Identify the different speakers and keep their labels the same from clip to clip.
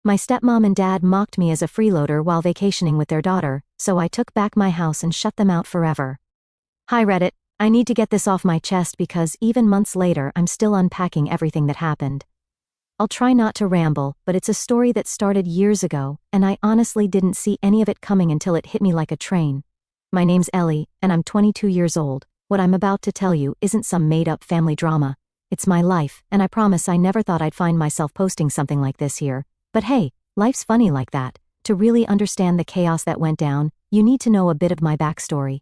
Speaker 1: My stepmom and dad mocked me as a freeloader while vacationing with their daughter, so I took back my house and shut them out forever. Hi Reddit, I need to get this off my chest because even months later I'm still unpacking everything that happened. I'll try not to ramble, but it's a story that started years ago, and I honestly didn't see any of it coming until it hit me like a train. My name's Ellie, and I'm 22 years old. What I'm about to tell you isn't some made-up family drama. It's my life, and I promise I never thought I'd find myself posting something like this here. But hey, life's funny like that. To really understand the chaos that went down, you need to know a bit of my backstory.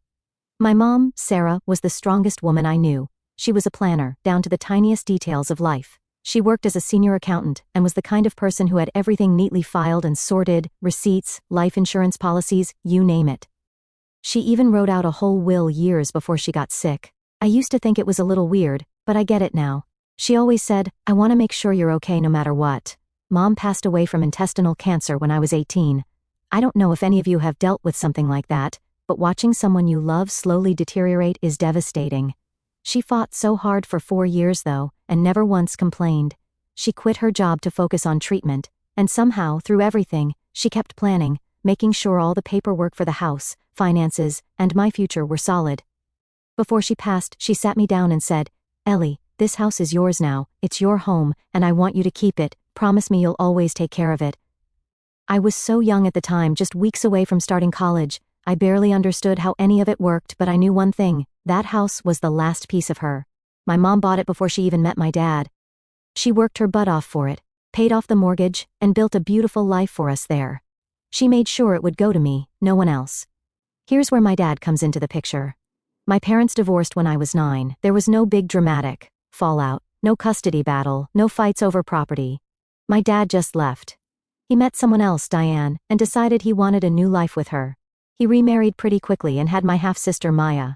Speaker 1: My mom, Sarah, was the strongest woman I knew. She was a planner, down to the tiniest details of life. She worked as a senior accountant and was the kind of person who had everything neatly filed and sorted, receipts, life insurance policies, you name it. She even wrote out a whole will years before she got sick. I used to think it was a little weird, but I get it now. She always said, "I want to make sure you're okay no matter what." Mom passed away from intestinal cancer when I was 18. I don't know if any of you have dealt with something like that, but watching someone you love slowly deteriorate is devastating. She fought so hard for 4 years though, and never once complained. She quit her job to focus on treatment, and somehow, through everything, she kept planning, making sure all the paperwork for the house, finances, and my future were solid. Before she passed, she sat me down and said, "Ellie, this house is yours now, it's your home, and I want you to keep it, promise me you'll always take care of it." I was so young at the time, just weeks away from starting college. I barely understood how any of it worked, but I knew one thing, that house was the last piece of her. My mom bought it before she even met my dad. She worked her butt off for it, paid off the mortgage, and built a beautiful life for us there. She made sure it would go to me, no one else. Here's where my dad comes into the picture. My parents divorced when I was 9. There was no big dramatic fallout, no custody battle, no fights over property. My dad just left. He met someone else, Diane, and decided he wanted a new life with her. He remarried pretty quickly and had my half-sister Maya.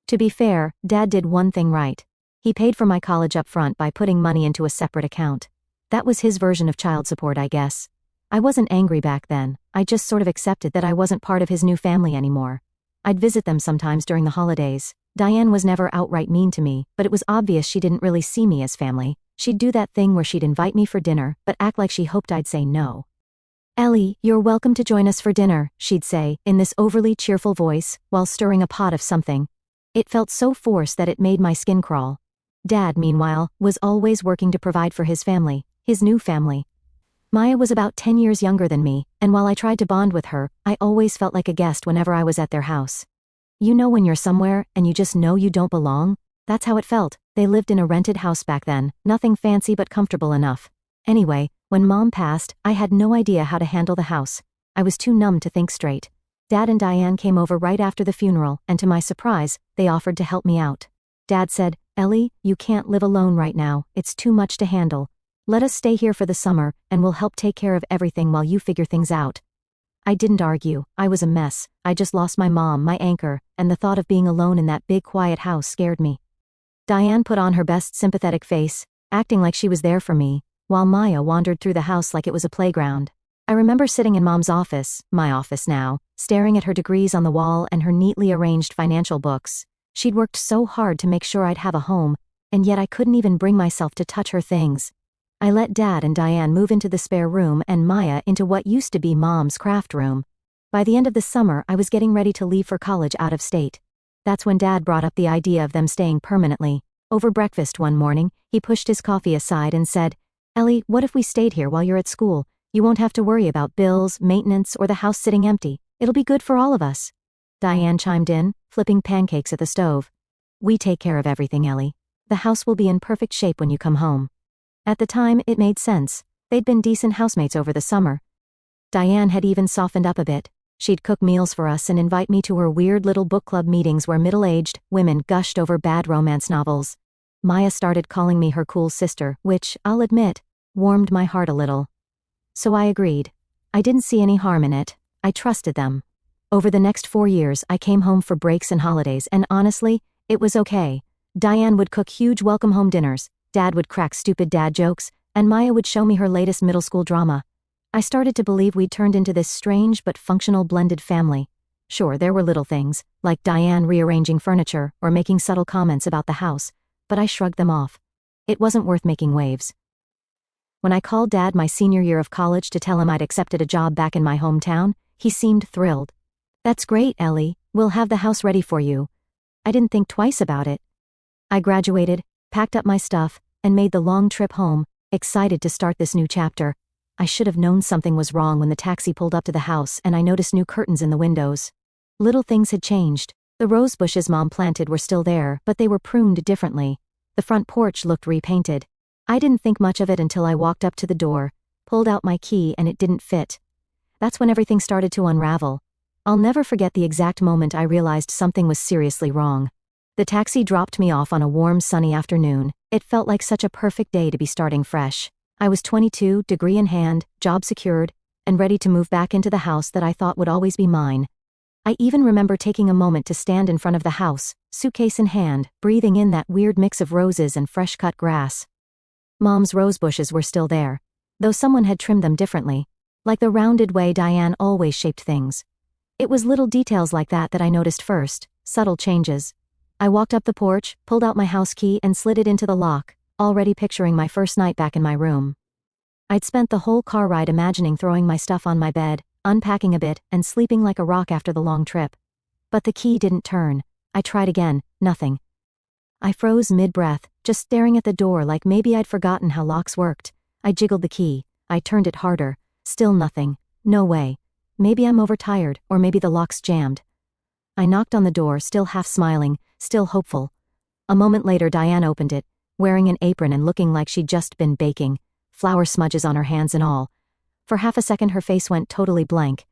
Speaker 1: To be fair, Dad did one thing right. He paid for my college up front by putting money into a separate account. That was his version of child support, I guess. I wasn't angry back then, I just sort of accepted that I wasn't part of his new family anymore. I'd visit them sometimes during the holidays. Diane was never outright mean to me, but it was obvious she didn't really see me as family. She'd do that thing where she'd invite me for dinner, but act like she hoped I'd say no. "Ellie, you're welcome to join us for dinner," she'd say, in this overly cheerful voice, while stirring a pot of something. It felt so forced that it made my skin crawl. Dad, meanwhile, was always working to provide for his family, his new family. Maya was about 10 years younger than me, and while I tried to bond with her, I always felt like a guest whenever I was at their house. You know when you're somewhere, and you just know you don't belong? That's how it felt. They lived in a rented house back then, nothing fancy but comfortable enough. Anyway, when Mom passed, I had no idea how to handle the house. I was too numb to think straight. Dad and Diane came over right after the funeral, and to my surprise, they offered to help me out. Dad said, "Ellie, you can't live alone right now, it's too much to handle. Let us stay here for the summer, and we'll help take care of everything while you figure things out." I didn't argue, I was a mess. I just lost my mom, my anchor, and the thought of being alone in that big quiet house scared me. Diane put on her best sympathetic face, acting like she was there for me, while Maya wandered through the house like it was a playground. I remember sitting in Mom's office, my office now, staring at her degrees on the wall and her neatly arranged financial books. She'd worked so hard to make sure I'd have a home, and yet I couldn't even bring myself to touch her things. I let Dad and Diane move into the spare room and Maya into what used to be Mom's craft room. By the end of the summer, I was getting ready to leave for college out of state. That's when Dad brought up the idea of them staying permanently. Over breakfast one morning, he pushed his coffee aside and said, "Ellie, what if we stayed here while you're at school? You won't have to worry about bills, maintenance, or the house sitting empty. It'll be good for all of us." Diane chimed in, flipping pancakes at the stove. "We take care of everything, Ellie. The house will be in perfect shape when you come home." At the time, it made sense. They'd been decent housemates over the summer. Diane had even softened up a bit. She'd cook meals for us and invite me to her weird little book club meetings where middle-aged women gushed over bad romance novels. Maya started calling me her cool sister, which, I'll admit, warmed my heart a little. So I agreed. I didn't see any harm in it. I trusted them. Over the next 4 years, I came home for breaks and holidays, and honestly, it was okay. Diane would cook huge welcome-home dinners, Dad would crack stupid dad jokes, and Maya would show me her latest middle school drama. I started to believe we'd turned into this strange but functional blended family. Sure, there were little things, like Diane rearranging furniture or making subtle comments about the house, but I shrugged them off. It wasn't worth making waves. When I called Dad my senior year of college to tell him I'd accepted a job back in my hometown, he seemed thrilled. "That's great, Ellie. We'll have the house ready for you." I didn't think twice about it. I graduated, packed up my stuff, and made the long trip home, excited to start this new chapter. I should have known something was wrong when the taxi pulled up to the house and I noticed new curtains in the windows. Little things had changed. The rose bushes Mom planted were still there, but they were pruned differently. The front porch looked repainted. I didn't think much of it until I walked up to the door, pulled out my key, and it didn't fit. That's when everything started to unravel. I'll never forget the exact moment I realized something was seriously wrong. The taxi dropped me off on a warm, sunny afternoon. It felt like such a perfect day to be starting fresh. I was 22, degree in hand, job secured, and ready to move back into the house that I thought would always be mine. I even remember taking a moment to stand in front of the house, suitcase in hand, breathing in that weird mix of roses and fresh-cut grass. Mom's rose bushes were still there, though someone had trimmed them differently, like the rounded way Diane always shaped things. It was little details like that that I noticed first, subtle changes. I walked up the porch, pulled out my house key, and slid it into the lock, already picturing my first night back in my room. I'd spent the whole car ride imagining throwing my stuff on my bed, unpacking a bit, and sleeping like a rock after the long trip. But the key didn't turn. I tried again, nothing. I froze mid-breath, just staring at the door like maybe I'd forgotten how locks worked. I jiggled the key. I turned it harder. Still nothing. No way. Maybe I'm overtired, or maybe the lock's jammed. I knocked on the door, still half smiling, still hopeful. A moment later, Diane opened it, wearing an apron and looking like she'd just been baking, flour smudges on her hands and all. For half a second her face went totally blank.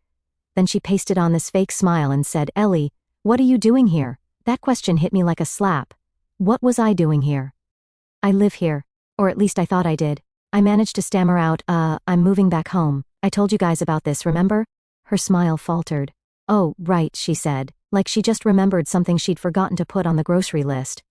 Speaker 1: Then she pasted on this fake smile and said, "Ellie, what are you doing here?" That question hit me like a slap. What was I doing here? "I live here. Or at least I thought I did." I managed to stammer out, "I'm moving back home. I told you guys about this, remember?" Her smile faltered. "Oh, right," she said, like she just remembered something she'd forgotten to put on the grocery list.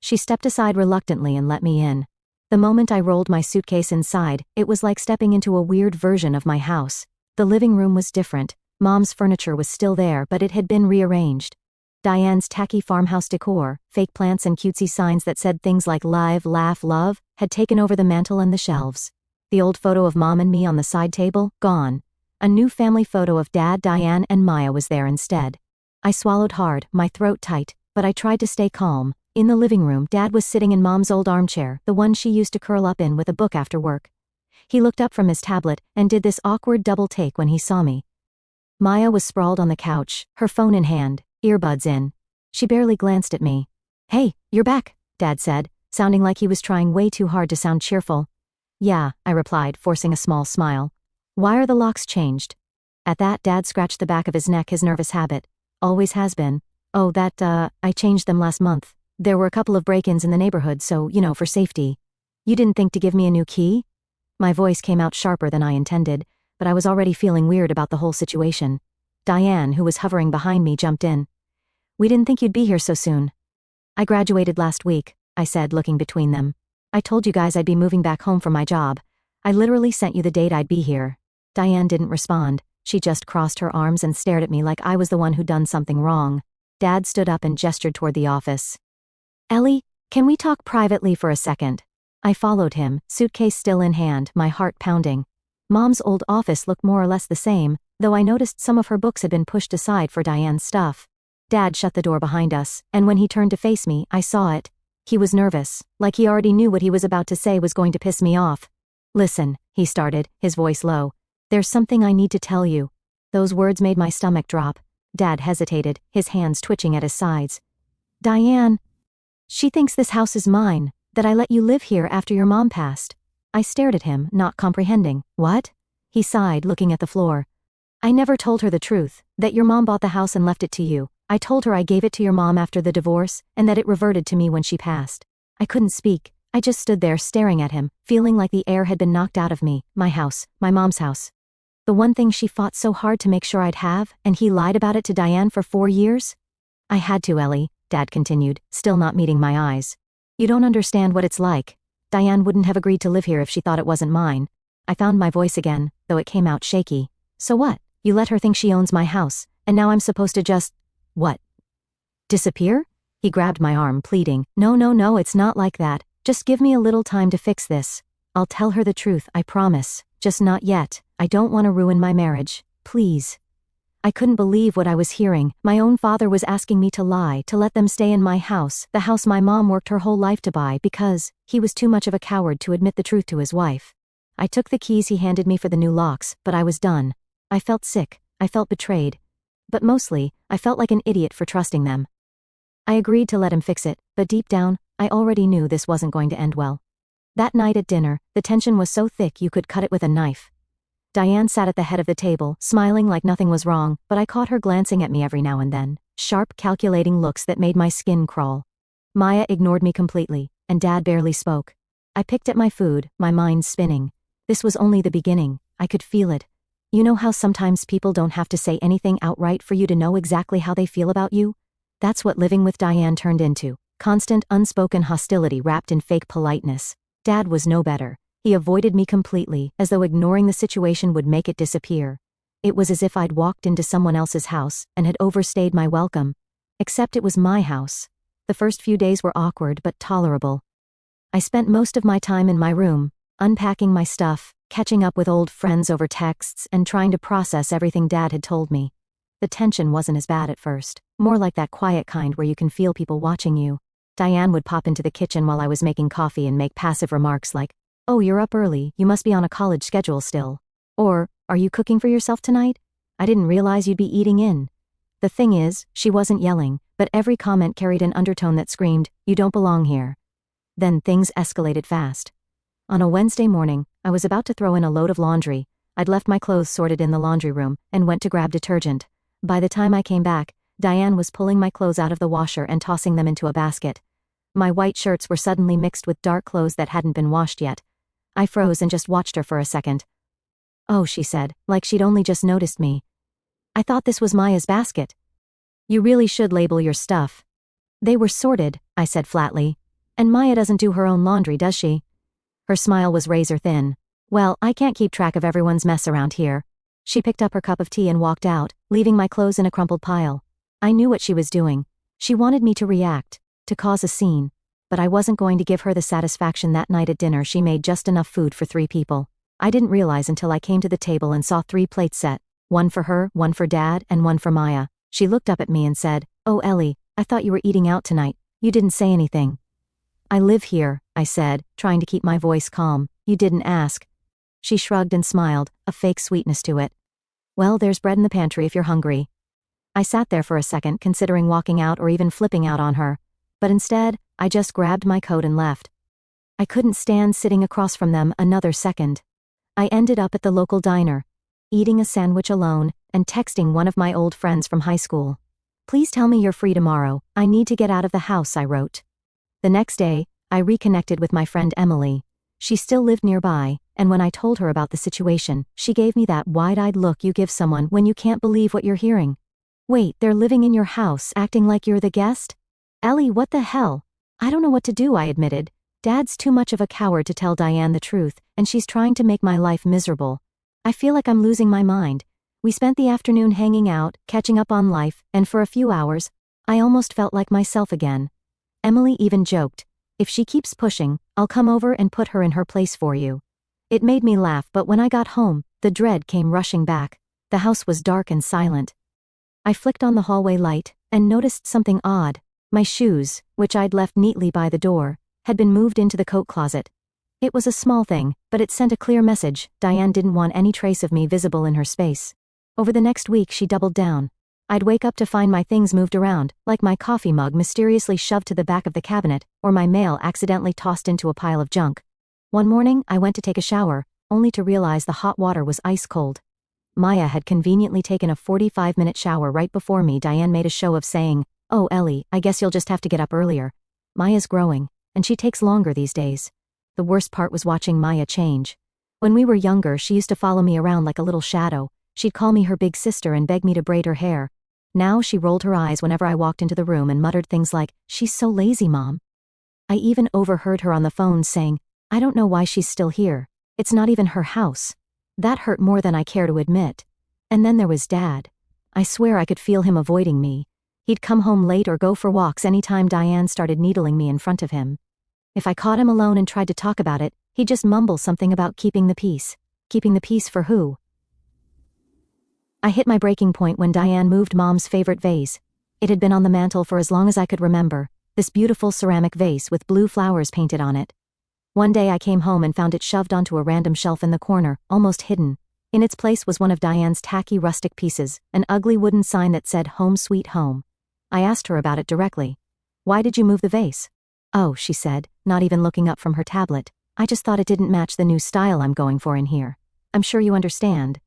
Speaker 1: She stepped aside reluctantly and let me in. The moment I rolled my suitcase inside, it was like stepping into a weird version of my house. The living room was different. Mom's furniture was still there, but it had been rearranged. Diane's tacky farmhouse decor, fake plants and cutesy signs that said things like live, laugh, love, had taken over the mantel and the shelves. The old photo of Mom and me on the side table, gone. A new family photo of Dad, Diane, and Maya was there instead. I swallowed hard, my throat tight, but I tried to stay calm. In the living room, Dad was sitting in Mom's old armchair, the one she used to curl up in with a book after work. He looked up from his tablet and did this awkward double take when he saw me. Maya was sprawled on the couch, her phone in hand, earbuds in. She barely glanced at me. "Hey, you're back," Dad said, sounding like he was trying way too hard to sound cheerful. "Yeah," I replied, forcing a small smile. "Why are the locks changed?" At that, Dad scratched the back of his neck, his nervous habit. "Always has been." "Oh, I changed them last month. There were a couple of break-ins in the neighborhood, so, for safety." "You didn't think to give me a new key?" My voice came out sharper than I intended, but I was already feeling weird about the whole situation. Diane, who was hovering behind me, jumped in. "We didn't think you'd be here so soon." "I graduated last week," I said, looking between them. "I told you guys I'd be moving back home from my job. I literally sent you the date I'd be here." Diane didn't respond. She just crossed her arms and stared at me like I was the one who'd done something wrong. Dad stood up and gestured toward the office. "Ellie, can we talk privately for a second?" I followed him, suitcase still in hand, my heart pounding. Mom's old office looked more or less the same, though I noticed some of her books had been pushed aside for Diane's stuff. Dad shut the door behind us, and when he turned to face me, I saw it. He was nervous, like he already knew what he was about to say was going to piss me off. "Listen," he started, his voice low. "There's something I need to tell you." Those words made my stomach drop. Dad hesitated, his hands twitching at his sides. "Diane, she thinks this house is mine, that I let you live here after your mom passed." I stared at him, not comprehending. "What?" He sighed, looking at the floor. "I never told her the truth, that your mom bought the house and left it to you. I told her I gave it to your mom after the divorce, and that it reverted to me when she passed." I couldn't speak. I just stood there staring at him, feeling like the air had been knocked out of me, my house, my mom's house. The one thing she fought so hard to make sure I'd have, and he lied about it to Diane for 4 years? "I had to, Ellie," Dad continued, still not meeting my eyes. "You don't understand what it's like. Diane wouldn't have agreed to live here if she thought it wasn't mine." I found my voice again, though it came out shaky. "So what? You let her think she owns my house, and now I'm supposed to just... what? Disappear?" He grabbed my arm, pleading. No, it's not like that. Just give me a little time to fix this." I'll tell her the truth, I promise. Just not yet. I don't want to ruin my marriage. Please. I couldn't believe what I was hearing. My own father was asking me to lie, to let them stay in my house, the house my mom worked her whole life to buy, because he was too much of a coward to admit the truth to his wife. I took the keys he handed me for the new locks, but I was done. I felt sick. I felt betrayed. But mostly, I felt like an idiot for trusting them. I agreed to let him fix it, but deep down, I already knew this wasn't going to end well. That night at dinner, the tension was so thick you could cut it with a knife. Diane sat at the head of the table, smiling like nothing was wrong, but I caught her glancing at me every now and then, sharp, calculating looks that made my skin crawl. Maya ignored me completely, and Dad barely spoke. I picked at my food, my mind spinning. This was only the beginning. I could feel it. You know how sometimes people don't have to say anything outright for you to know exactly how they feel about you? That's what living with Diane turned into. Constant, unspoken hostility wrapped in fake politeness. Dad was no better. He avoided me completely, as though ignoring the situation would make it disappear. It was as if I'd walked into someone else's house and had overstayed my welcome. Except it was my house. The first few days were awkward but tolerable. I spent most of my time in my room, unpacking my stuff, catching up with old friends over texts, and trying to process everything Dad had told me. The tension wasn't as bad at first, more like that quiet kind where you can feel people watching you. Diane would pop into the kitchen while I was making coffee and make passive remarks like, "Oh, you're up early, you must be on a college schedule still." Or, "Are you cooking for yourself tonight? I didn't realize you'd be eating in." The thing is, she wasn't yelling, but every comment carried an undertone that screamed, "You don't belong here." Then things escalated fast. On a Wednesday morning, I was about to throw in a load of laundry. I'd left my clothes sorted in the laundry room, and went to grab detergent. By the time I came back, Diane was pulling my clothes out of the washer and tossing them into a basket. My white shirts were suddenly mixed with dark clothes that hadn't been washed yet. I froze and just watched her for a second. "Oh," she said, like she'd only just noticed me. "I thought this was Maya's basket." "You really should label your stuff." "They were sorted," I said flatly. "And Maya doesn't do her own laundry, does she?" Her smile was razor thin. "Well, I can't keep track of everyone's mess around here." She picked up her cup of tea and walked out, leaving my clothes in a crumpled pile. I knew what she was doing. She wanted me to react, to cause a scene. But I wasn't going to give her the satisfaction that night at dinner. She made just enough food for 3 people. I didn't realize until I came to the table and saw 3 plates set, one for her, one for Dad, and one for Maya. She looked up at me and said, "Oh Ellie, I thought you were eating out tonight. You didn't say anything." "I live here," I said, trying to keep my voice calm. "You didn't ask." She shrugged and smiled, a fake sweetness to it. "Well, there's bread in the pantry if you're hungry." I sat there for a second, considering walking out or even flipping out on her. But instead, I just grabbed my coat and left. I couldn't stand sitting across from them another second. I ended up at the local diner, eating a sandwich alone, and texting one of my old friends from high school. "Please tell me you're free tomorrow. I need to get out of the house," I wrote. The next day, I reconnected with my friend Emily. She still lived nearby, and when I told her about the situation, she gave me that wide-eyed look you give someone when you can't believe what you're hearing. "Wait, they're living in your house, acting like you're the guest? Ellie, what the hell?" "I don't know what to do," I admitted. "Dad's too much of a coward to tell Diane the truth, and she's trying to make my life miserable. I feel like I'm losing my mind." We spent the afternoon hanging out, catching up on life, and for a few hours, I almost felt like myself again. Emily even joked, "If she keeps pushing, I'll come over and put her in her place for you." It made me laugh, but when I got home, the dread came rushing back. The house was dark and silent. I flicked on the hallway light, and noticed something odd. My shoes, which I'd left neatly by the door, had been moved into the coat closet. It was a small thing, but it sent a clear message. Diane didn't want any trace of me visible in her space. Over the next week she doubled down. I'd wake up to find my things moved around, like my coffee mug mysteriously shoved to the back of the cabinet, or my mail accidentally tossed into a pile of junk. One morning, I went to take a shower, only to realize the hot water was ice cold. Maya had conveniently taken a 45-minute shower right before me. Diane made a show of saying, "Oh Ellie, I guess you'll just have to get up earlier." Maya's growing, and she takes longer these days. The worst part was watching Maya change. When we were younger, she used to follow me around like a little shadow. She'd call me her big sister and beg me to braid her hair. Now she rolled her eyes whenever I walked into the room and muttered things like, "She's so lazy, Mom." I even overheard her on the phone saying, "I don't know why she's still here. It's not even her house." That hurt more than I care to admit. And then there was Dad. I swear I could feel him avoiding me. He'd come home late or go for walks anytime Diane started needling me in front of him. If I caught him alone and tried to talk about it, He'd just mumble something about keeping the peace. Keeping the peace for who? I hit my breaking point when Diane moved Mom's favorite vase. It had been on the mantel for as long as I could remember, this beautiful ceramic vase with blue flowers painted on it. One day I came home and found it shoved onto a random shelf in the corner, almost hidden. In its place was one of Diane's tacky rustic pieces, an ugly wooden sign that said "Home Sweet Home." I asked her about it directly. "Why did you move the vase?" "Oh," she said, not even looking up from her tablet. "I just thought it didn't match the new style I'm going for in here. I'm sure you understand."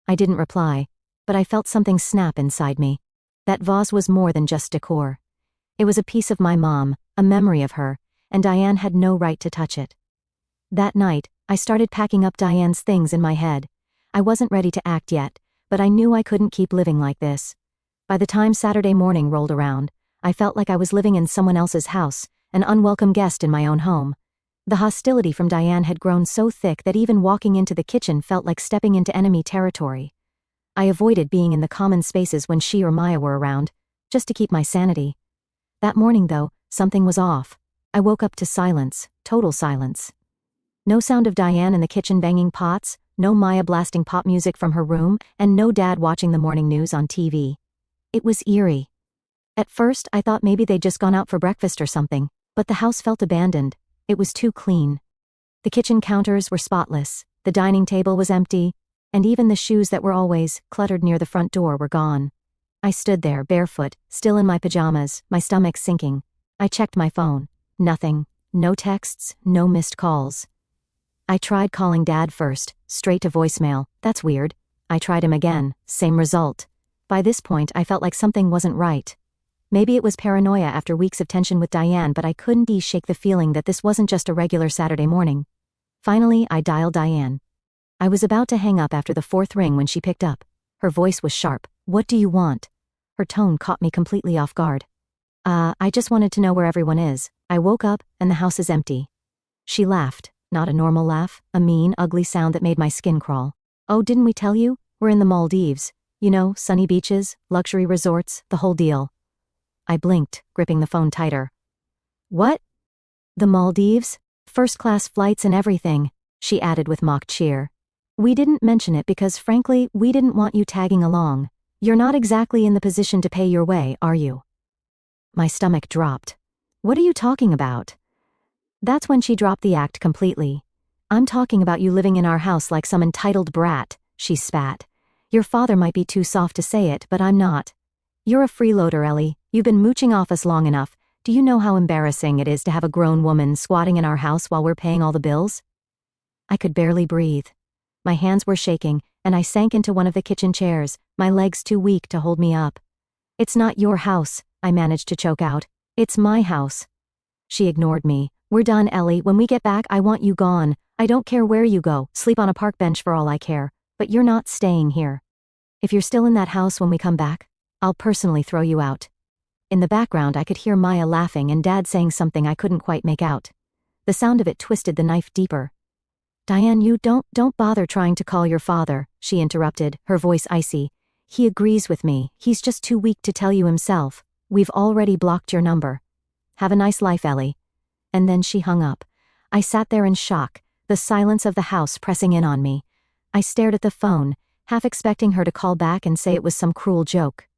Speaker 1: I didn't reply, but I felt something snap inside me. That vase was more than just decor. It was a piece of my mom, a memory of her, and Diane had no right to touch it. That night, I started packing up Diane's things in my head. I wasn't ready to act yet, but I knew I couldn't keep living like this. By the time Saturday morning rolled around, I felt like I was living in someone else's house, an unwelcome guest in my own home. The hostility from Diane had grown so thick that even walking into the kitchen felt like stepping into enemy territory. I avoided being in the common spaces when she or Maya were around, just to keep my sanity. That morning, though, something was off. I woke up to silence, total silence. No sound of Diane in the kitchen banging pots, no Maya blasting pop music from her room, and no Dad watching the morning news on TV. It was eerie. At first, I thought maybe they'd just gone out for breakfast or something, but the house felt abandoned. It was too clean. The kitchen counters were spotless, the dining table was empty, and even the shoes that were always cluttered near the front door were gone. I stood there, barefoot, still in my pajamas, my stomach sinking. I checked my phone. Nothing. No texts, no missed calls. I tried calling Dad first, straight to voicemail. That's weird. I tried him again, same result. By this point, I felt like something wasn't right. Maybe it was paranoia after weeks of tension with Diane, but I couldn't shake the feeling that this wasn't just a regular Saturday morning. Finally, I dialed Diane. I was about to hang up after the fourth ring when she picked up. Her voice was sharp. "What do you want?" Her tone caught me completely off guard. I just wanted to know where everyone is. I woke up, and the house is empty." She laughed. Not a normal laugh, a mean, ugly sound that made my skin crawl. "Oh, didn't we tell you? We're in the Maldives. You know, sunny beaches, luxury resorts, the whole deal." I blinked, gripping the phone tighter. "What? The Maldives? First-class flights and everything," she added with mock cheer. "We didn't mention it because, frankly, we didn't want you tagging along. You're not exactly in the position to pay your way, are you?" My stomach dropped. "What are you talking about?" That's when she dropped the act completely. "I'm talking about you living in our house like some entitled brat," she spat. "Your father might be too soft to say it, but I'm not. You're a freeloader, Ellie. You've been mooching off us long enough. Do you know how embarrassing it is to have a grown woman squatting in our house while we're paying all the bills?" I could barely breathe. My hands were shaking, and I sank into one of the kitchen chairs, my legs too weak to hold me up. "It's not your house," I managed to choke out. "It's my house." She ignored me. "We're done, Ellie. When we get back, I want you gone. I don't care where you go. Sleep on a park bench for all I care. But you're not staying here. If you're still in that house when we come back, I'll personally throw you out." In the background, I could hear Maya laughing and Dad saying something I couldn't quite make out. The sound of it twisted the knife deeper. "Diane, you don't bother trying to call your father," she interrupted, her voice icy. "He agrees with me. He's just too weak to tell you himself. We've already blocked your number. Have a nice life, Ellie." And then she hung up. I sat there in shock, the silence of the house pressing in on me. I stared at the phone, half expecting her to call back and say it was some cruel joke.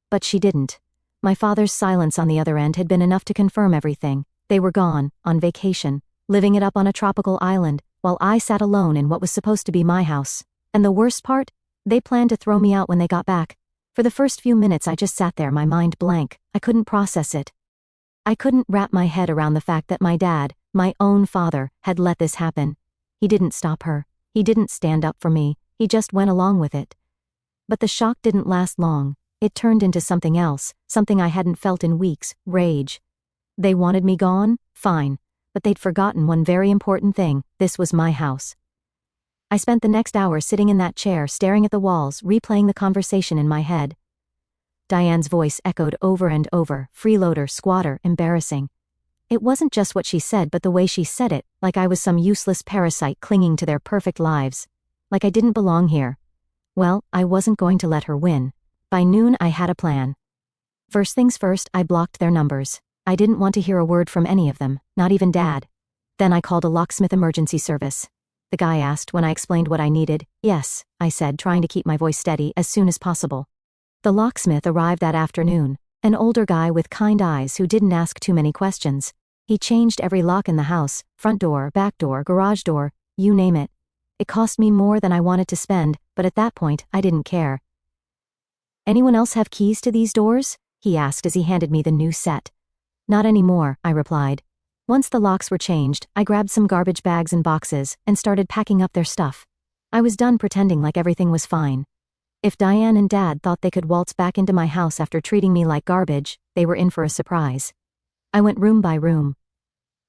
Speaker 1: But she didn't. My father's silence on the other end had been enough to confirm everything. They were gone, on vacation, living it up on a tropical island, while I sat alone in what was supposed to be my house. And the worst part? They planned to throw me out when they got back. For the first few minutes I just sat there, my mind blank. I couldn't process it. I couldn't wrap my head around the fact that my dad, my own father, had let this happen. He didn't stop her. He didn't stand up for me. He just went along with it. But the shock didn't last long. It turned into something else, something I hadn't felt in weeks, rage. They wanted me gone? Fine. But they'd forgotten one very important thing. This was my house. I spent the next hour sitting in that chair, staring at the walls, replaying the conversation in my head. Diane's voice echoed over and over, freeloader, squatter, embarrassing. It wasn't just what she said, but the way she said it, like I was some useless parasite clinging to their perfect lives. Like I didn't belong here. Well, I wasn't going to let her win. By noon, I had a plan. First things first, I blocked their numbers. I didn't want to hear a word from any of them, not even Dad. Then I called a locksmith emergency service. The guy asked when I explained what I needed. Yes, I said, trying to keep my voice steady as soon as possible. The locksmith arrived that afternoon, an older guy with kind eyes who didn't ask too many questions. He changed every lock in the house, front door, back door, garage door, you name it. It cost me more than I wanted to spend, but at that point, I didn't care. Anyone else have keys to these doors? He asked as he handed me the new set. Not anymore, I replied. Once the locks were changed, I grabbed some garbage bags and boxes and started packing up their stuff. I was done pretending like everything was fine. If Diane and Dad thought they could waltz back into my house after treating me like garbage, they were in for a surprise. I went room by room.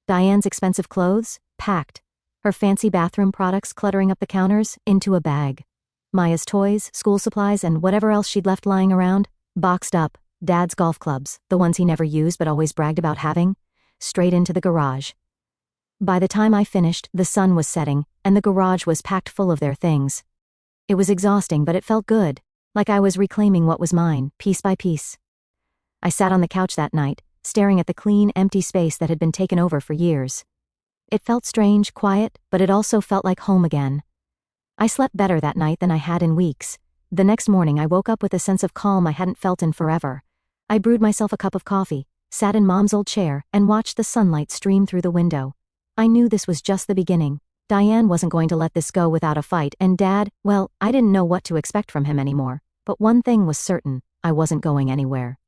Speaker 1: Diane's expensive clothes? Packed. Her fancy bathroom products cluttering up the counters? Into a bag. Maya's toys, school supplies, and whatever else she'd left lying around? Boxed up. Dad's golf clubs, the ones he never used but always bragged about having? Straight into the garage. By the time I finished, the sun was setting, and the garage was packed full of their things. It was exhausting, but it felt good, like I was reclaiming what was mine, piece by piece. I sat on the couch that night, staring at the clean, empty space that had been taken over for years. It felt strange, quiet, but it also felt like home again. I slept better that night than I had in weeks. The next morning I woke up with a sense of calm I hadn't felt in forever. I brewed myself a cup of coffee, sat in Mom's old chair, and watched the sunlight stream through the window. I knew this was just the beginning. Diane wasn't going to let this go without a fight, and Dad, well, I didn't know what to expect from him anymore. But one thing was certain, I wasn't going anywhere.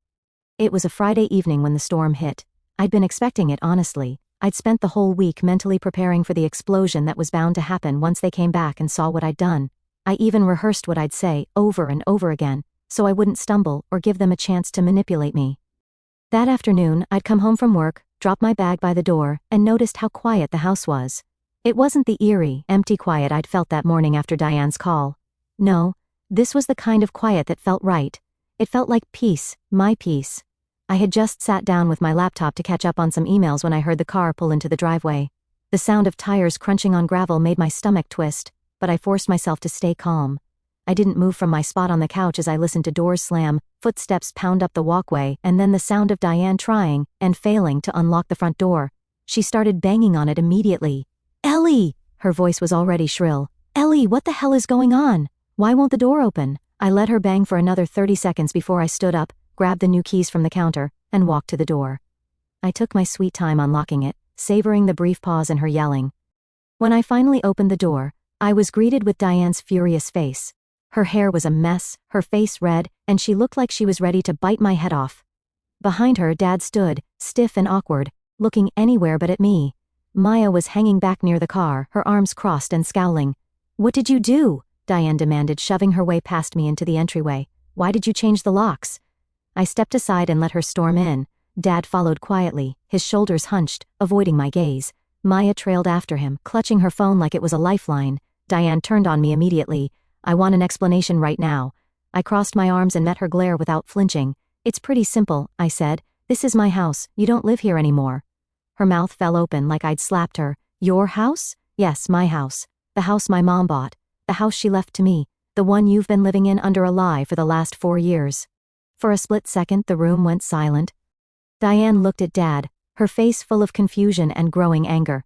Speaker 1: It was a Friday evening when the storm hit. I'd been expecting it, honestly. I'd spent the whole week mentally preparing for the explosion that was bound to happen once they came back and saw what I'd done. I even rehearsed what I'd say, over and over again, so I wouldn't stumble or give them a chance to manipulate me. That afternoon, I'd come home from work, dropped my bag by the door, and noticed how quiet the house was. It wasn't the eerie, empty quiet I'd felt that morning after Diane's call. No, this was the kind of quiet that felt right. It felt like peace, my peace. I had just sat down with my laptop to catch up on some emails when I heard the car pull into the driveway. The sound of tires crunching on gravel made my stomach twist, but I forced myself to stay calm. I didn't move from my spot on the couch as I listened to doors slam, footsteps pound up the walkway, and then the sound of Diane trying, and failing, to unlock the front door. She started banging on it immediately. "Ellie!" Her voice was already shrill. "Ellie, what the hell is going on? Why won't the door open?" I let her bang for another 30 seconds before I stood up, grabbed the new keys from the counter, and walked to the door. I took my sweet time unlocking it, savoring the brief pause in her yelling. When I finally opened the door, I was greeted with Diane's furious face. Her hair was a mess, her face red, and she looked like she was ready to bite my head off. Behind her, Dad stood, stiff and awkward, looking anywhere but at me. Maya was hanging back near the car, her arms crossed and scowling. "What did you do?" Diane demanded, shoving her way past me into the entryway. "Why did you change the locks?" I stepped aside and let her storm in. Dad followed quietly, his shoulders hunched, avoiding my gaze. Maya trailed after him, clutching her phone like it was a lifeline. Diane turned on me immediately. "I want an explanation right now." I crossed my arms and met her glare without flinching. "It's pretty simple," I said. "This is my house, you don't live here anymore." Her mouth fell open like I'd slapped her. "Your house?" "Yes, my house. The house my mom bought. The house she left to me. The one you've been living in under a lie for the last 4 years. For a split second, the room went silent. Diane looked at Dad, her face full of confusion and growing anger.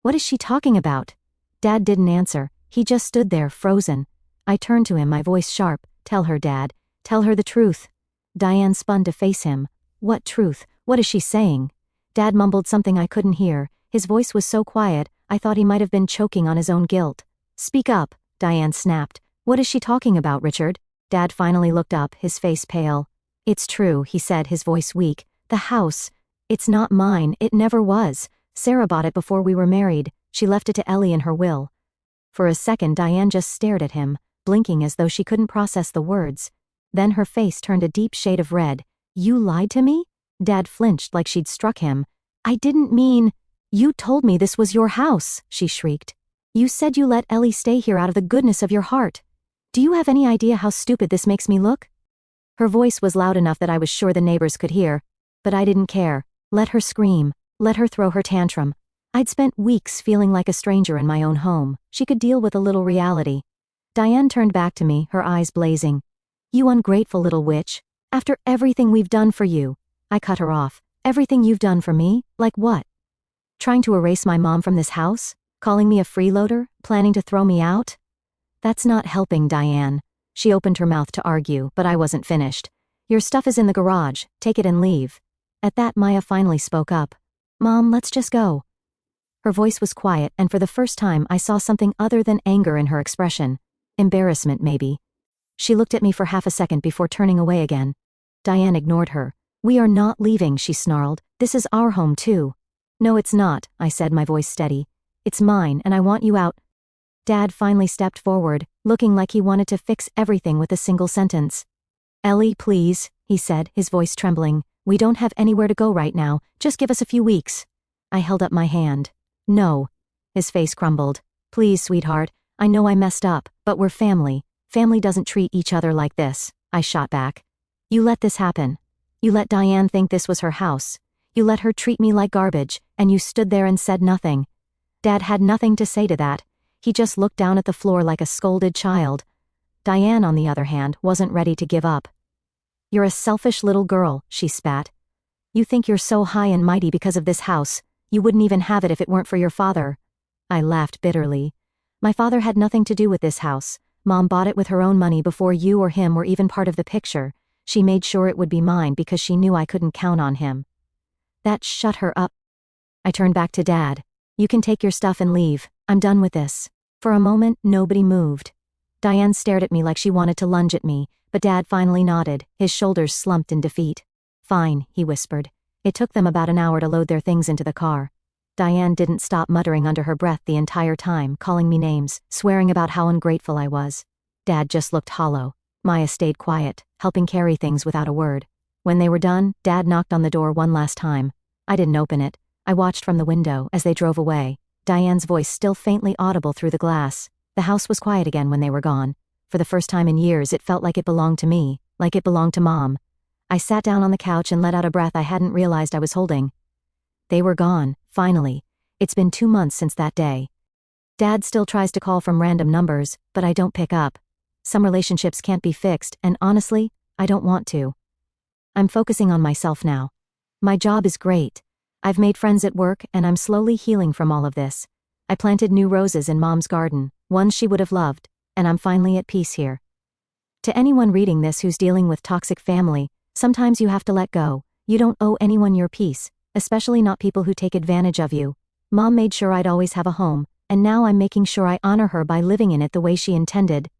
Speaker 1: "What is she talking about?" Dad didn't answer. He just stood there, frozen. I turned to him, my voice sharp. "Tell her, Dad. Tell her the truth." Diane spun to face him. "What truth? What is she saying?" Dad mumbled something I couldn't hear. His voice was so quiet, I thought he might have been choking on his own guilt. "Speak up," Diane snapped. "What is she talking about, Richard?" Dad finally looked up, his face pale. "It's true," he said, his voice weak. "The house. It's not mine, it never was. Sarah bought it before we were married. She left it to Ellie in her will." For a second, Diane just stared at him, blinking as though she couldn't process the words. Then her face turned a deep shade of red. "You lied to me?" Dad flinched like she'd struck him. "I didn't mean—" "You told me this was your house," she shrieked. "You said you let Ellie stay here out of the goodness of your heart. Do you have any idea how stupid this makes me look?" Her voice was loud enough that I was sure the neighbors could hear, but I didn't care. Let her scream. Let her throw her tantrum. I'd spent weeks feeling like a stranger in my own home. She could deal with a little reality. Diane turned back to me, her eyes blazing. "You ungrateful little witch. After everything we've done for you." I cut her off. "Everything you've done for me? Like what?" Trying to erase my mom from this house? Calling me a freeloader? Planning to throw me out? That's not helping, Diane. She opened her mouth to argue, but I wasn't finished. Your stuff is in the garage, take it and leave. At that, Maya finally spoke up. Mom, let's just go. Her voice was quiet, and for the first time I saw something other than anger in her expression. Embarrassment, maybe. She looked at me for half a second before turning away again. Diane ignored her. We are not leaving, she snarled. This is our home too. No, it's not, I said, my voice steady. It's mine, and I want you out. Dad finally stepped forward, looking like he wanted to fix everything with a single sentence. Ellie, please, he said, his voice trembling. We don't have anywhere to go right now, just give us a few weeks. I held up my hand. No. His face crumbled. Please, sweetheart, I know I messed up, but we're family. Family doesn't treat each other like this, I shot back. You let this happen. You let Diane think this was her house. You let her treat me like garbage, and you stood there and said nothing. Dad had nothing to say to that. He just looked down at the floor like a scolded child. Diane, on the other hand, wasn't ready to give up. You're a selfish little girl, she spat. You think you're so high and mighty because of this house. You wouldn't even have it if it weren't for your father. I laughed bitterly. My father had nothing to do with this house. Mom bought it with her own money before you or him were even part of the picture. She made sure it would be mine because she knew I couldn't count on him. That shut her up. I turned back to Dad. You can take your stuff and leave. I'm done with this. For a moment, nobody moved. Diane stared at me like she wanted to lunge at me, but Dad finally nodded, his shoulders slumped in defeat. Fine, he whispered. It took them about an hour to load their things into the car. Diane didn't stop muttering under her breath the entire time, calling me names, swearing about how ungrateful I was. Dad just looked hollow. Maya stayed quiet, helping carry things without a word. When they were done, Dad knocked on the door one last time. I didn't open it. I watched from the window as they drove away, Diane's voice still faintly audible through the glass. The house was quiet again when they were gone. For the first time in years, it felt like it belonged to me, like it belonged to Mom. I sat down on the couch and let out a breath I hadn't realized I was holding. They were gone, finally. It's been 2 months since that day. Dad still tries to call from random numbers, but I don't pick up. Some relationships can't be fixed, and honestly, I don't want to. I'm focusing on myself now. My job is great. I've made friends at work, and I'm slowly healing from all of this. I planted new roses in Mom's garden, ones she would have loved, and I'm finally at peace here. To anyone reading this who's dealing with toxic family, sometimes you have to let go. You don't owe anyone your peace, especially not people who take advantage of you. Mom made sure I'd always have a home, and now I'm making sure I honor her by living in it the way she intended,